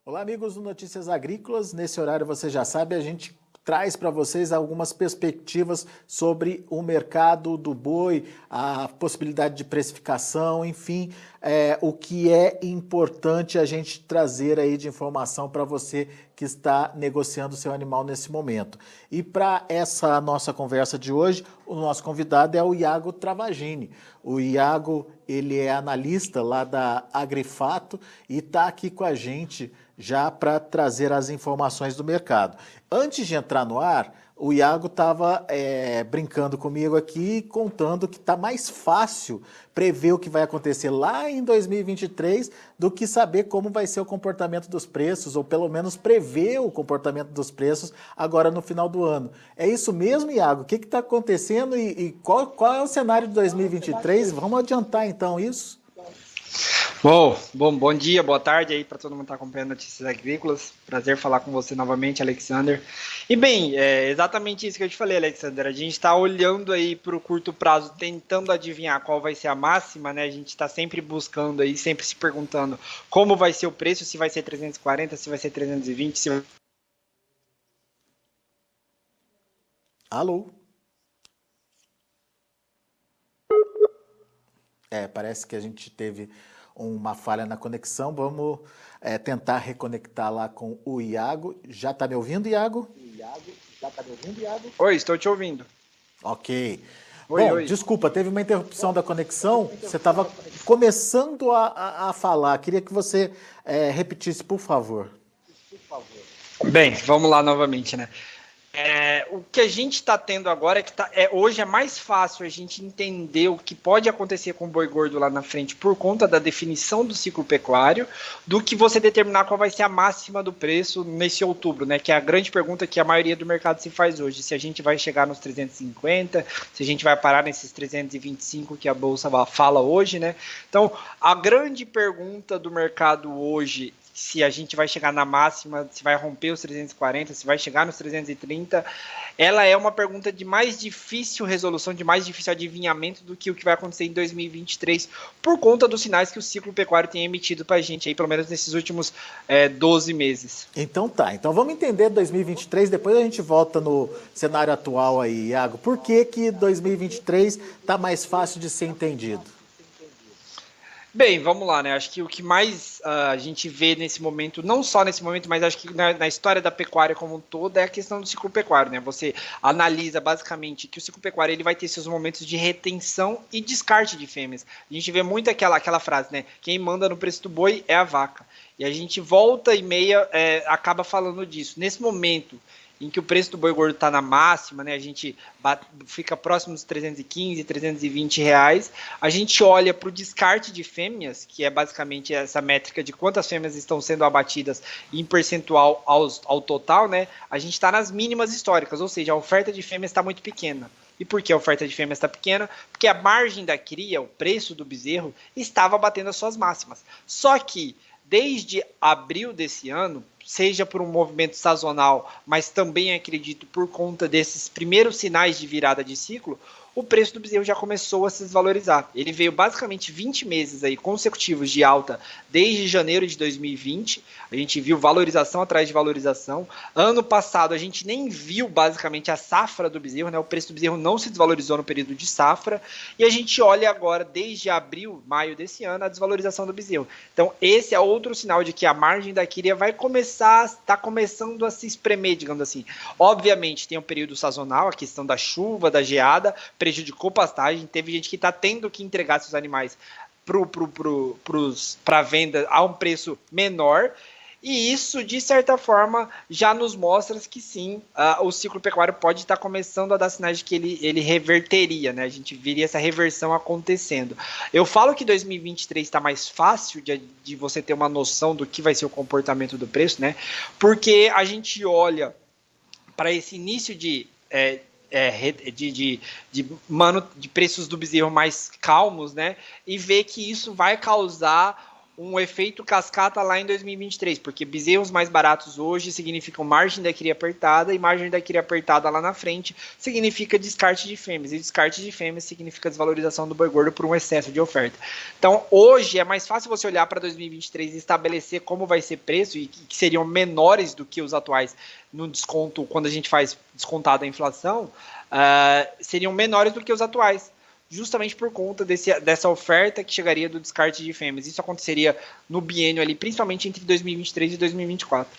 Olá, amigos do Notícias Agrícolas. Nesse horário, você já sabe, a gente traz para vocês algumas perspectivas sobre o mercado do boi, a possibilidade de precificação, enfim, o que é importante a gente trazer aí de informação para você que está negociando o seu animal nesse momento. E para essa nossa conversa de hoje, o nosso convidado é o Iago Travagini. O Iago, ele é analista lá da Agrifato e está aqui com a gente já para trazer as informações do mercado. Antes de entrar no ar, o Iago estava brincando comigo aqui, contando que está mais fácil prever o que vai acontecer lá em 2023 do que saber como vai ser o comportamento dos preços, ou pelo menos prever o comportamento dos preços agora no final do ano. É isso mesmo, Iago? O que está acontecendo e qual é o cenário de 2023? Vamos adiantar então isso? Bom dia, boa tarde aí para todo mundo que está acompanhando Notícias Agrícolas. Prazer falar com você novamente, Alexander. E bem, é exatamente isso que eu te falei, Alexander. A gente está olhando aí para o curto prazo, tentando adivinhar qual vai ser a máxima, né? A gente está sempre buscando aí, sempre se perguntando como vai ser o preço, se vai ser 340, se vai ser 320, se... Alô? Parece que a gente teve uma falha na conexão. Vamos tentar reconectar lá com o Iago. Já está me ouvindo, Iago? Oi, estou te ouvindo. Ok. Oi. Desculpa, teve uma interrupção da conexão. Você estava começando a falar. Queria que você repetisse, por favor. Bem, vamos lá novamente, né? O que a gente está tendo agora é que hoje é mais fácil a gente entender o que pode acontecer com o boi gordo lá na frente por conta da definição do ciclo pecuário do que você determinar qual vai ser a máxima do preço nesse outubro, né? Que é a grande pergunta que a maioria do mercado se faz hoje, se a gente vai chegar nos 350, se a gente vai parar nesses 325 que a Bolsa fala hoje, né? Então, a grande pergunta do mercado hoje, se a gente vai chegar na máxima, se vai romper os 340, se vai chegar nos 330, ela é uma pergunta de mais difícil resolução, de mais difícil adivinhamento do que o que vai acontecer em 2023, por conta dos sinais que o ciclo pecuário tem emitido para a gente, aí, pelo menos nesses últimos 12 meses. Então tá, então vamos entender 2023, depois a gente volta no cenário atual aí, Iago. Por que 2023 está mais fácil de ser entendido? Bem, vamos lá, né? Acho que o que mais a gente vê nesse momento, não só nesse momento, mas acho que na história da pecuária como um todo, é a questão do ciclo pecuário, né? Você analisa basicamente que o ciclo pecuário ele vai ter seus momentos de retenção e descarte de fêmeas. A gente vê muito aquela frase, né? Quem manda no preço do boi é a vaca. E a gente volta e meia acaba falando disso. Nesse momento em que o preço do boi gordo está na máxima, né? A gente fica próximo dos 315, 320 reais. A gente olha para o descarte de fêmeas, que é basicamente essa métrica de quantas fêmeas estão sendo abatidas em percentual ao total, né? A gente está nas mínimas históricas, ou seja, a oferta de fêmeas está muito pequena. E por que a oferta de fêmeas está pequena? Porque a margem da cria, o preço do bezerro, estava batendo as suas máximas. Só que desde abril desse ano, seja por um movimento sazonal, mas também acredito por conta desses primeiros sinais de virada de ciclo, o preço do bezerro já começou a se desvalorizar. Ele veio basicamente 20 meses aí consecutivos de alta desde janeiro de 2020. A gente viu valorização atrás de valorização. Ano passado a gente nem viu basicamente a safra do bezerro, né? O preço do bezerro não se desvalorizou no período de safra. E a gente olha agora, desde abril, maio desse ano, a desvalorização do bezerro. Então esse é outro sinal de que a margem da cria vai está começando a se espremer, digamos assim. Obviamente tem um período sazonal, a questão da chuva, da geada, prejudicou pastagem, teve gente que está tendo que entregar seus animais para venda a um preço menor, e isso, de certa forma, já nos mostra que sim, o ciclo pecuário pode estar começando a dar sinais de que ele reverteria, né? A gente viria essa reversão acontecendo. Eu falo que 2023 está mais fácil de você ter uma noção do que vai ser o comportamento do preço, né? Porque a gente olha para esse início de preços do bezerro mais calmos, né? E ver que isso vai causar um efeito cascata lá em 2023, porque bezerros mais baratos hoje significam margem da cria apertada, e margem da cria apertada lá na frente significa descarte de fêmeas, e descarte de fêmeas significa desvalorização do boi gordo por um excesso de oferta. Então, hoje é mais fácil você olhar para 2023 e estabelecer como vai ser preço, e que seriam menores do que os atuais no desconto, quando a gente faz descontado a inflação, seriam menores do que os atuais, justamente por conta dessa oferta que chegaria do descarte de fêmeas. Isso aconteceria no biênio ali, principalmente entre 2023 e 2024.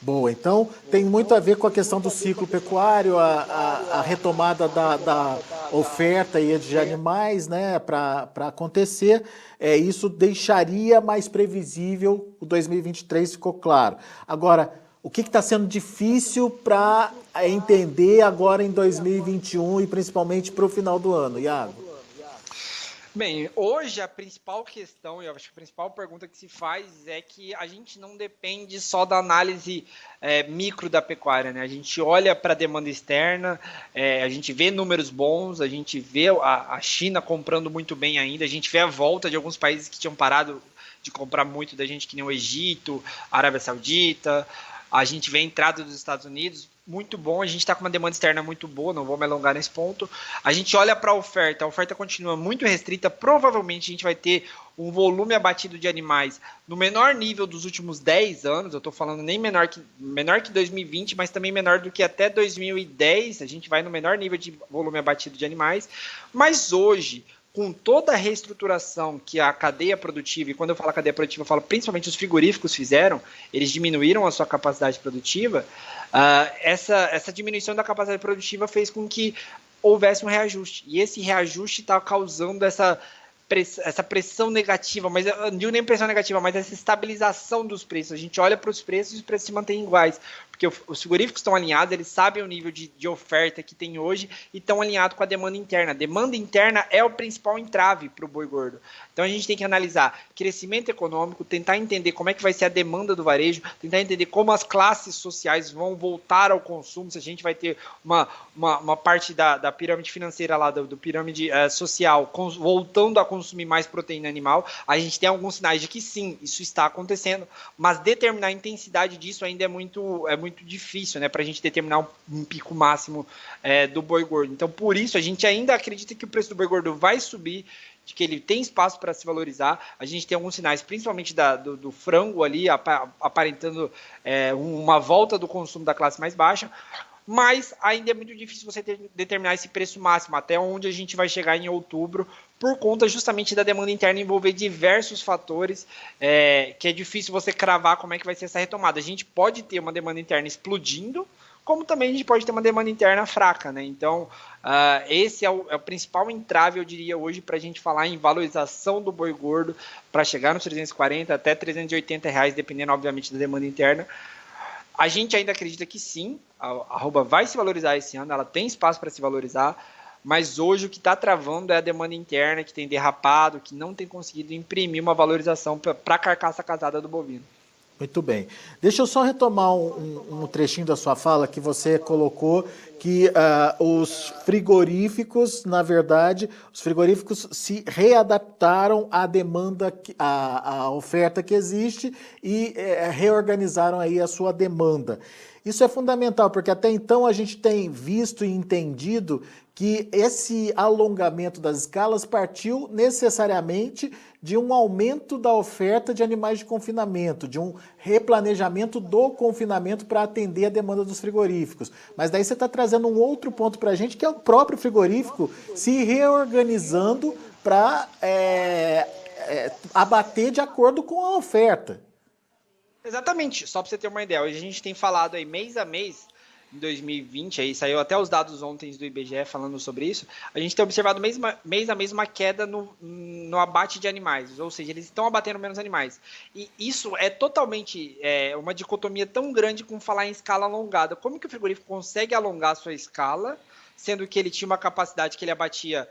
Boa, então tem muito a ver com a questão do ciclo pecuário, a retomada da oferta aí de animais, né, para acontecer. Isso deixaria mais previsível o 2023, ficou claro. Agora, o que está sendo difícil para entender agora em 2021 e principalmente para o final do ano, Iago? Bem, hoje a principal questão, e eu acho que a principal pergunta que se faz é que a gente não depende só da análise micro da pecuária, né? A gente olha para a demanda externa, a gente vê números bons, a gente vê a China comprando muito bem ainda, a gente vê a volta de alguns países que tinham parado de comprar muito da gente, que nem o Egito, a Arábia Saudita, a gente vê a entrada dos Estados Unidos, muito bom, a gente está com uma demanda externa muito boa, não vou me alongar nesse ponto. A gente olha para a oferta continua muito restrita, provavelmente a gente vai ter um volume abatido de animais no menor nível dos últimos 10 anos, eu estou falando nem menor que 2020, mas também menor do que até 2010, a gente vai no menor nível de volume abatido de animais, mas hoje, com toda a reestruturação que a cadeia produtiva, e quando eu falo cadeia produtiva, eu falo principalmente os frigoríficos fizeram, eles diminuíram a sua capacidade produtiva, essa diminuição da capacidade produtiva fez com que houvesse um reajuste. E esse reajuste está causando essa pressão negativa, mas eu não digo nem pressão negativa, mas essa estabilização dos preços. A gente olha para os preços e os preços se mantêm iguais, porque os frigoríficos estão alinhados, eles sabem o nível de oferta que tem hoje e estão alinhados com a demanda interna. A demanda interna é o principal entrave para o boi gordo. Então a gente tem que analisar crescimento econômico, tentar entender como é que vai ser a demanda do varejo, tentar entender como as classes sociais vão voltar ao consumo, se a gente vai ter uma parte da pirâmide financeira lá, do pirâmide social, voltando a consumir mais proteína animal. A gente tem alguns sinais de que sim, isso está acontecendo, mas determinar a intensidade disso ainda é muito difícil, né, para a gente determinar um pico máximo do boi gordo. Então, por isso, a gente ainda acredita que o preço do boi gordo vai subir, de que ele tem espaço para se valorizar. A gente tem alguns sinais, principalmente do frango ali, aparentando uma volta do consumo da classe mais baixa, mas ainda é muito difícil você determinar esse preço máximo, até onde a gente vai chegar em outubro, por conta justamente da demanda interna envolver diversos fatores, que é difícil você cravar como é que vai ser essa retomada. A gente pode ter uma demanda interna explodindo, como também a gente pode ter uma demanda interna fraca, né? Então, esse é o principal entrave, eu diria, hoje, para a gente falar em valorização do boi gordo, para chegar nos 340 até 380 reais, dependendo, obviamente, da demanda interna. A gente ainda acredita que sim, a arroba vai se valorizar esse ano, ela tem espaço para se valorizar, mas hoje o que está travando é a demanda interna, que tem derrapado, que não tem conseguido imprimir uma valorização para a carcaça casada do bovino. Muito bem. Deixa eu só retomar um trechinho da sua fala que você colocou que os frigoríficos, na verdade, os frigoríficos se readaptaram à demanda, à oferta que existe e reorganizaram aí a sua demanda. Isso é fundamental, porque até então a gente tem visto e entendido que esse alongamento das escalas partiu necessariamente de um aumento da oferta de animais de confinamento, de um replanejamento do confinamento para atender a demanda dos frigoríficos. Mas daí você está trazendo um outro ponto para a gente, que é o próprio frigorífico se reorganizando para abater de acordo com a oferta. Exatamente, só para você ter uma ideia, hoje a gente tem falado aí mês a mês, em 2020, aí saiu até os dados ontem do IBGE falando sobre isso, a gente tem observado mês a mês uma queda no abate de animais, ou seja, eles estão abatendo menos animais. E isso é totalmente uma dicotomia tão grande com falar em escala alongada. Como que o frigorífico consegue alongar a sua escala, sendo que ele tinha uma capacidade que ele abatia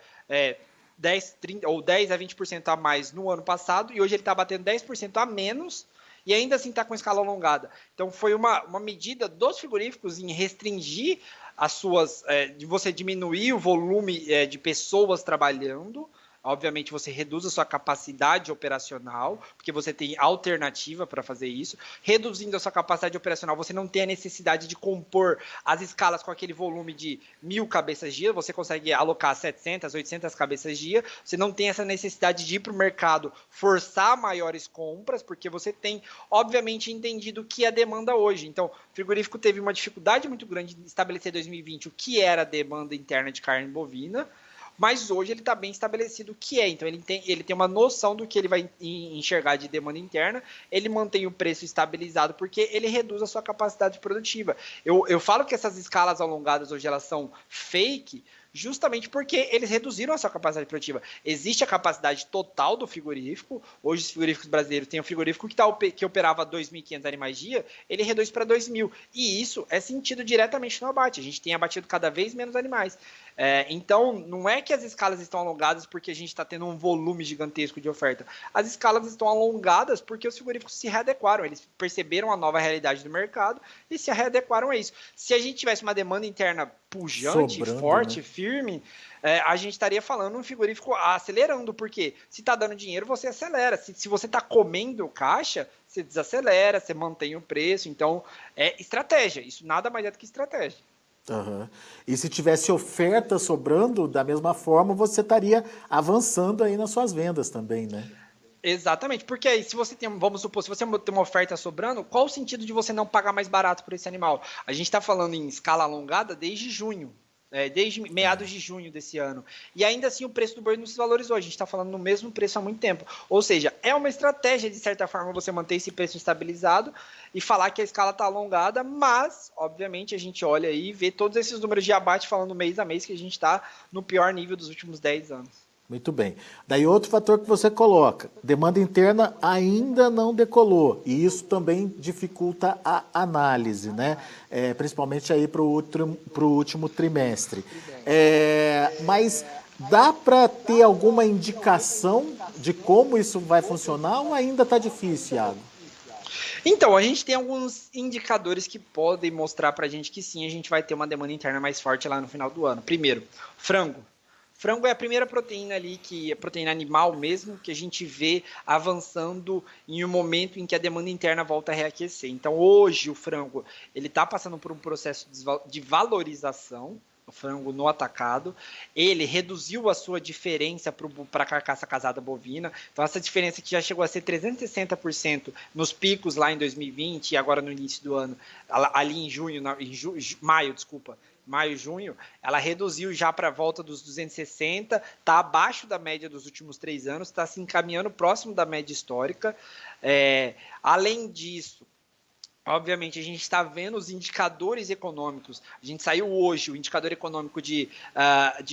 10, 30, ou 10 a 20% a mais no ano passado, e hoje ele está abatendo 10% a menos, e ainda assim está com escala alongada. Então foi uma medida dos frigoríficos em restringir as suas, de você diminuir o volume de pessoas trabalhando, obviamente você reduz a sua capacidade operacional, porque você tem alternativa para fazer isso. Reduzindo a sua capacidade operacional, você não tem a necessidade de compor as escalas com aquele volume de 1.000 cabeças dia, você consegue alocar 700, 800 cabeças dia, você não tem essa necessidade de ir para o mercado forçar maiores compras, porque você tem, obviamente, entendido o que é demanda hoje. Então, o frigorífico teve uma dificuldade muito grande de estabelecer em 2020 o que era a demanda interna de carne bovina, mas hoje ele está bem estabelecido o que é. Então, ele tem uma noção do que ele vai enxergar de demanda interna, ele mantém o preço estabilizado, porque ele reduz a sua capacidade produtiva. Eu falo que essas escalas alongadas hoje elas são fake, justamente porque eles reduziram a sua capacidade produtiva. Existe a capacidade total do frigorífico. Hoje os frigoríficos brasileiros têm um frigorífico que operava 2.500 animais dia, ele reduz para 2.000. E isso é sentido diretamente no abate. A gente tem abatido cada vez menos animais. Então, não é que as escalas estão alongadas porque a gente está tendo um volume gigantesco de oferta. As escalas estão alongadas porque os frigoríficos se readequaram. Eles perceberam a nova realidade do mercado e se readequaram a isso. Se a gente tivesse uma demanda interna pujante, sobrando, forte, né? Firme, a gente estaria falando um frigorífico acelerando, porque se está dando dinheiro, você acelera. Se você está comendo caixa, você desacelera, você mantém o preço. Então, é estratégia. Isso nada mais é do que estratégia. Uhum. E se tivesse oferta sobrando, da mesma forma, você estaria avançando aí nas suas vendas também, né? Exatamente, porque aí se você tem, vamos supor, se você tem uma oferta sobrando, qual o sentido de você não pagar mais barato por esse animal? A gente está falando em escala alongada desde junho, desde meados de junho desse ano. E ainda assim o preço do boi não se valorizou, a gente está falando no mesmo preço há muito tempo. Ou seja, é uma estratégia de certa forma você manter esse preço estabilizado e falar que a escala está alongada, mas obviamente a gente olha aí e vê todos esses números de abate falando mês a mês que a gente está no pior nível dos últimos 10 anos. Muito bem. Daí outro fator que você coloca, demanda interna ainda não decolou, e isso também dificulta a análise, né? Principalmente aí para o último trimestre. Mas dá para ter alguma indicação de como isso vai funcionar ou ainda está difícil, Iago? Então, a gente tem alguns indicadores que podem mostrar para a gente que sim, a gente vai ter uma demanda interna mais forte lá no final do ano. Primeiro, frango. Frango é a primeira proteína ali, que é proteína animal mesmo, que a gente vê avançando em um momento em que a demanda interna volta a reaquecer. Então, hoje, o frango ele está passando por um processo de valorização, o frango no atacado. Ele reduziu a sua diferença para a carcaça casada bovina. Então, essa diferença que já chegou a ser 360% nos picos lá em 2020 e agora no início do ano, ali em maio, junho, ela reduziu já para a volta dos 260, está abaixo da média dos últimos 3 anos, está se encaminhando próximo da média histórica. Além disso, obviamente, a gente está vendo os indicadores econômicos. A gente saiu hoje, o indicador econômico de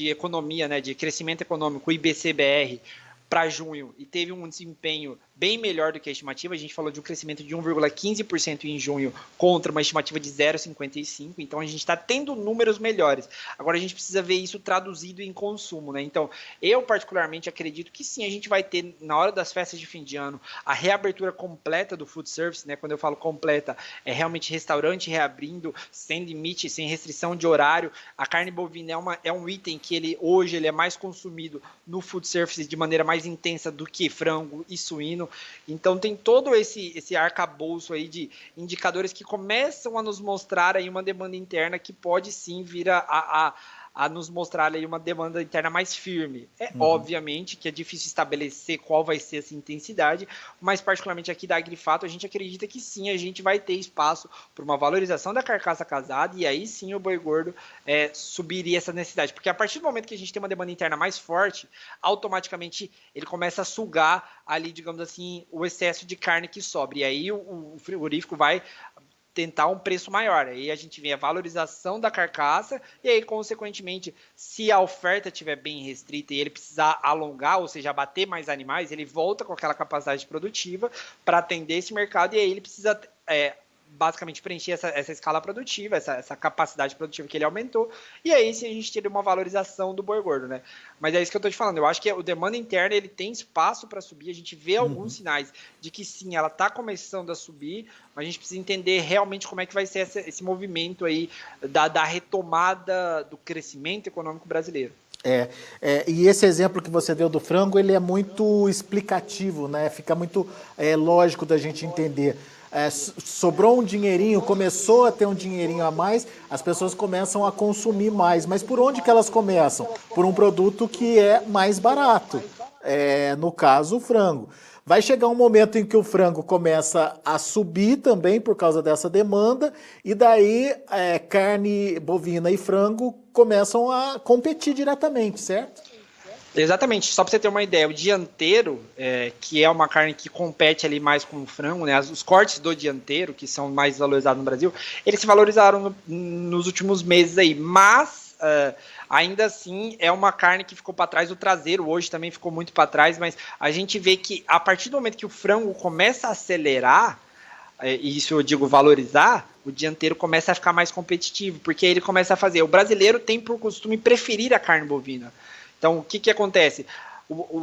economia, né, de crescimento econômico, o IBC-BR, para junho, e teve um desempenho bem melhor do que a estimativa. A gente falou de um crescimento de 1,15% em junho contra uma estimativa de 0,55%. Então, a gente está tendo números melhores. Agora, a gente precisa ver isso traduzido em consumo, né? Então, eu particularmente acredito que sim, a gente vai ter, na hora das festas de fim de ano, a reabertura completa do food service, né? Quando eu falo completa, é realmente restaurante reabrindo, sem limite, sem restrição de horário. A carne bovina é um item que hoje ele é mais consumido no food service de maneira mais intensa do que frango e suíno. Então tem todo esse arcabouço aí de indicadores que começam a nos mostrar aí uma demanda interna que pode sim vir a nos mostrar aí uma demanda interna mais firme. Obviamente que é difícil estabelecer qual vai ser essa intensidade, mas particularmente aqui da Agrifato a gente acredita que sim, a gente vai ter espaço para uma valorização da carcaça casada e aí sim o boi gordo subiria essa necessidade. Porque a partir do momento que a gente tem uma demanda interna mais forte, automaticamente ele começa a sugar ali, digamos assim, o excesso de carne que sobra. E aí o frigorífico vai tentar um preço maior. Aí a gente vê a valorização da carcaça e aí, consequentemente, se a oferta estiver bem restrita e ele precisar alongar, ou seja, abater mais animais, ele volta com aquela capacidade produtiva para atender esse mercado e aí ele precisa basicamente preencher essa escala produtiva, essa capacidade produtiva que ele aumentou, e aí sim a gente teria uma valorização do boi gordo, né? Mas é isso que eu estou te falando, eu acho que o demanda interna ele tem espaço para subir, a gente vê alguns sinais de que sim, ela está começando a subir, mas a gente precisa entender realmente como é que vai ser esse movimento aí da retomada do crescimento econômico brasileiro. E esse exemplo que você deu do frango, ele é muito explicativo, né? Fica muito lógico da gente entender. Sobrou um dinheirinho, começou a ter um dinheirinho a mais, as pessoas começam a consumir mais. Mas por onde que elas começam? Por um produto que é mais barato. No caso, o frango. Vai chegar um momento em que o frango começa a subir também por causa dessa demanda, e daí carne bovina e frango começam a competir diretamente, certo? Exatamente, só para você ter uma ideia, o dianteiro, que é uma carne que compete ali mais com o frango, né? Os cortes do dianteiro, que são mais valorizados no Brasil, eles se valorizaram nos últimos meses aí, mas ainda assim é uma carne que ficou para trás. O traseiro hoje também ficou muito para trás, mas a gente vê que a partir do momento que o frango começa a acelerar, e isso eu digo valorizar, o dianteiro começa a ficar mais competitivo, porque ele começa a fazer. O brasileiro tem por costume preferir a carne bovina. Então, o que acontece?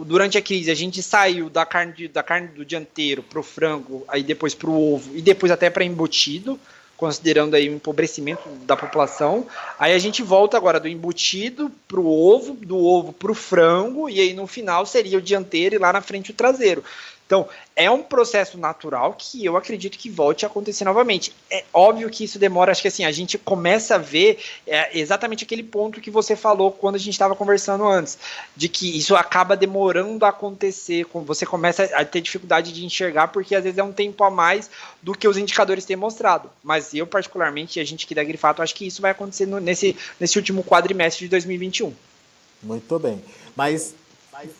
Durante a crise, a gente saiu da carne do dianteiro para o frango, aí depois para o ovo, e depois até para embutido, considerando aí o empobrecimento da população. Aí a gente volta agora do embutido para o ovo, do ovo para o frango, e aí no final seria o dianteiro e lá na frente o traseiro. Então, é um processo natural que eu acredito que volte a acontecer novamente. É óbvio que isso demora, acho que assim, a gente começa a ver exatamente aquele ponto que você falou quando a gente estava conversando antes, de que isso acaba demorando a acontecer, você começa a ter dificuldade de enxergar, porque às vezes é um tempo a mais do que os indicadores têm mostrado. Mas eu, particularmente, a gente aqui da Grifato, acho que isso vai acontecer nesse último quadrimestre de 2021. Muito bem. Mas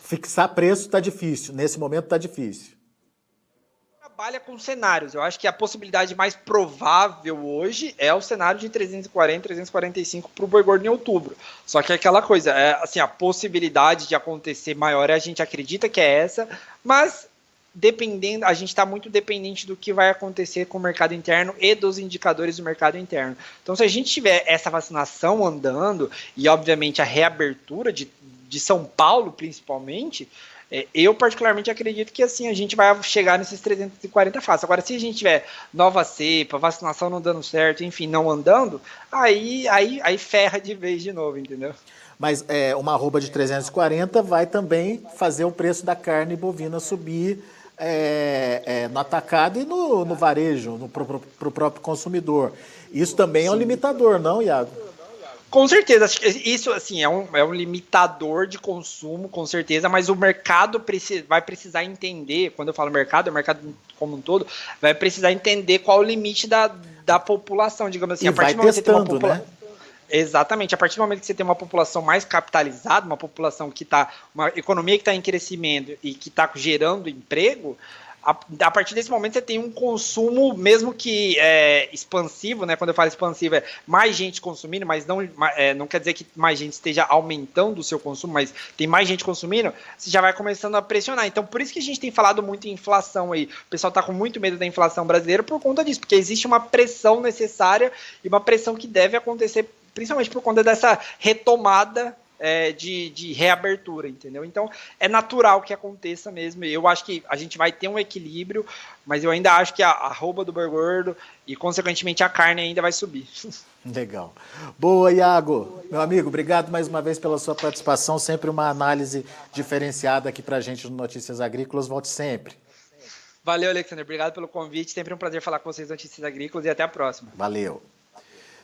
fixar preço está difícil, nesse momento está difícil. Trabalha com cenários. Eu acho que a possibilidade mais provável hoje é o cenário de 340, 345 para o boi gordo em outubro. Só que é aquela coisa, assim, a possibilidade de acontecer maior, a gente acredita que é essa, mas a gente está muito dependente do que vai acontecer com o mercado interno e dos indicadores do mercado interno. Então, se a gente tiver essa vacinação andando e, obviamente, a reabertura de São Paulo, principalmente, eu particularmente acredito que assim a gente vai chegar nesses 340 fácil. Agora, se a gente tiver nova cepa, vacinação não dando certo, enfim, não andando, aí ferra de vez de novo, entendeu? Mas uma arroba de 340 vai também fazer o preço da carne bovina subir no atacado e no varejo, para o próprio consumidor. Isso também é um limitador, não, Iago? Com certeza, acho que isso assim, é um limitador de consumo, com certeza, mas o mercado vai precisar entender, quando eu falo mercado, é o mercado como um todo, vai precisar entender qual o limite da população, digamos assim. E a partir vai do momento testando, que você tem né? Exatamente, a partir do momento que você tem uma população mais capitalizada, uma população uma economia que está em crescimento e que está gerando emprego, a partir desse momento você tem um consumo, mesmo que expansivo, né? Quando eu falo expansivo, é mais gente consumindo, mas não quer dizer que mais gente esteja aumentando o seu consumo, mas tem mais gente consumindo, você já vai começando a pressionar. Então, por isso que a gente tem falado muito em inflação aí. O pessoal está com muito medo da inflação brasileira por conta disso, porque existe uma pressão necessária e uma pressão que deve acontecer, principalmente por conta dessa retomada de reabertura, entendeu? Então, é natural que aconteça mesmo. Eu acho que a gente vai ter um equilíbrio, mas eu ainda acho que a arroba do boi gordo e, consequentemente, a carne ainda vai subir. Legal. Boa, Iago. Meu amigo, obrigado mais uma vez pela sua participação. Sempre uma análise diferenciada aqui pra gente no Notícias Agrícolas. Volte sempre. Valeu, Alexandre. Obrigado pelo convite. Sempre um prazer falar com vocês no Notícias Agrícolas e até a próxima. Valeu.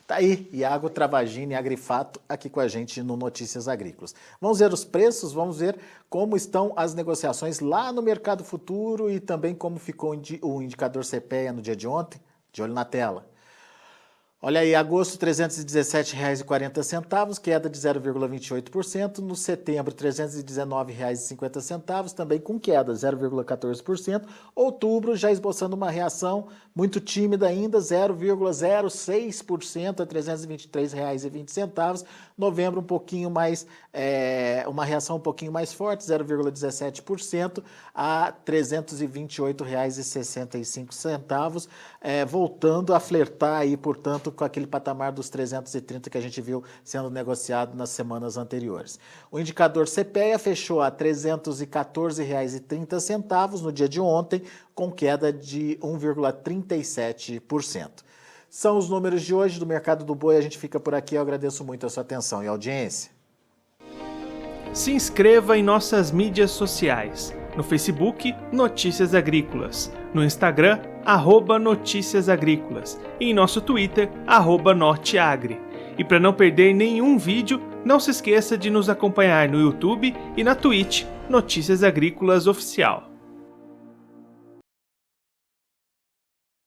Tá aí, Iago Travagini, Agrifato, aqui com a gente no Notícias Agrícolas. Vamos ver os preços, vamos ver como estão as negociações lá no mercado futuro e também como ficou o indicador CPEA no dia de ontem. De olho na tela. Olha aí, agosto, R$ 317,40, queda de 0,28%. No setembro, R$ 319,50, também com queda, 0,14%. Outubro, já esboçando uma reação muito tímida ainda, 0,06% a R$ 323,20. Novembro, um pouquinho mais, uma reação um pouquinho mais forte, 0,17% a R$ 328,65, voltando a flertar aí, portanto, com aquele patamar dos 330 que a gente viu sendo negociado nas semanas anteriores. O indicador CPEA fechou a R$ 314,30 no dia de ontem, com queda de 1,37%. São os números de hoje do mercado do boi. A gente fica por aqui. Eu agradeço muito a sua atenção e audiência. Se inscreva em nossas mídias sociais. No Facebook, Notícias Agrícolas. No Instagram, @Notícias Agrícolas. E em nosso Twitter, @Norteagri. E para não perder nenhum vídeo, não se esqueça de nos acompanhar no YouTube e na Twitch, Notícias Agrícolas Oficial.